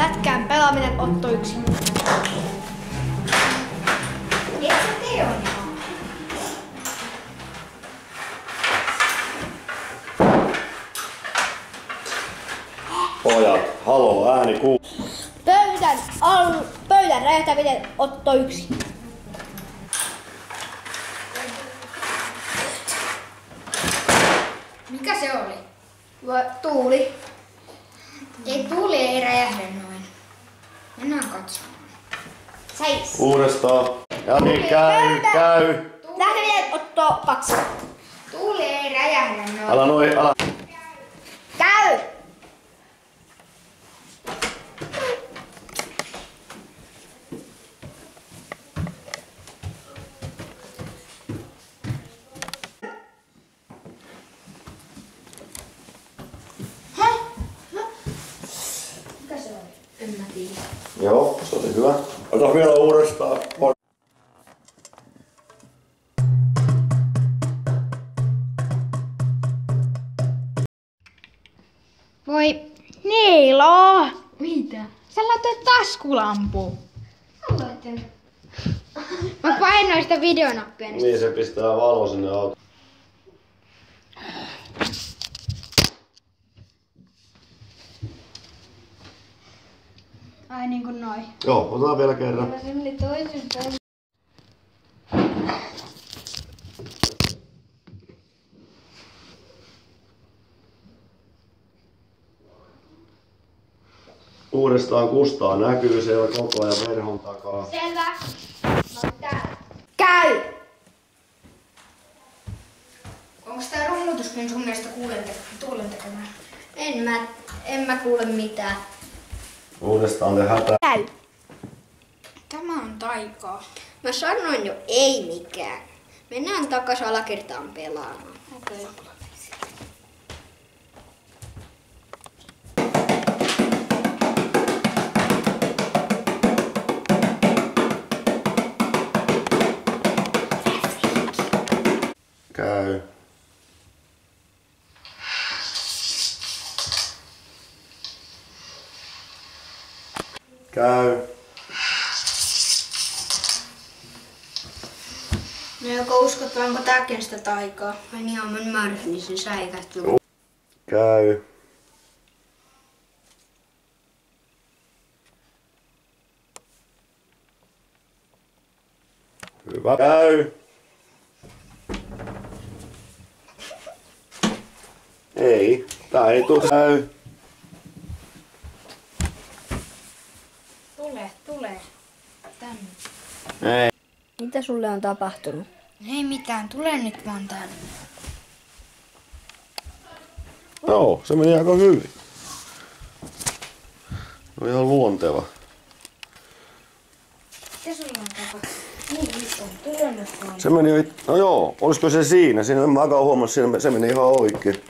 Lätkään pelaaminen Otto 1. Et sä tee on. Pojat, haloo, ääni kuuluu. Pöydän räjähtäminen Otto 1. Mikä se oli? Tuuli. Ei tuuli ei räjähdä noin. Mennään katsomaan. Seis. Uudestaan. Ja niin käy. Lähdetään Otto 2. Tuuli ei räjähdä noin. Älä noin, älä. Käy! Mikä se oli? En mä tiedä. Joo, se oli hyvä. Ota vielä uudestaan. Voi Niilo! Mitä? Sä laitoit taskulampuun. Mä laitan. Mä painoin sitä videonappia. Niin se pistää valo sinne autoon. Ai niinku noin. Joo, otetaan vielä kerran. Se meni toisen päin. Uudestaan Kustaa näkyy siellä koko ajan verhon takaa. Selvä. No täällä. Käy! Onko tää rummutuskin sun mielestä tuulen tekemään? En mä kuule mitään. Uudestaan te hätä. Käy! Tämä on taikaa. Mä sanoin jo ei mikään. Mennään takas alakertaan pelaamaan. Okei. Käy. Käy. No joko uskot vai onko tääkin sitä taikaa? Ai niin, on ymmärrys, niin se säikähtyy. Käy. Hyvä. Käy. Ei, tää ei tuu. Käy. Tulee. Tänne. Ei. Mitä sulle on tapahtunut? Ei mitään, tule nyt vaan tänne. Joo, se meni aika hyvin. No ihan luonteva. Mitä sulla on tapahtunut? Niin, nyt on. Tule nyt vaan. Se meni, no joo, olisiko se siinä? Siinä en mä aikaan huomannut, siinä se meni ihan oikein.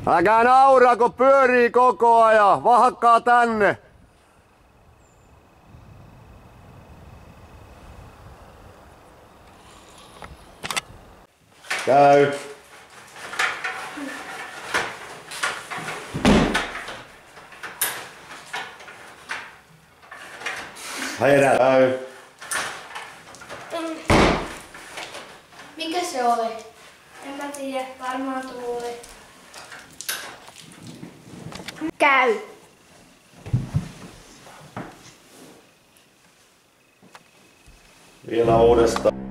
Älkää naurako, pyörii koko ajan. Vahakkaa tänne. Käy. Herää. Käy. Mikä se oli? En mä tiedä, varmaan tuuli. Käy! Vielä uudestaan.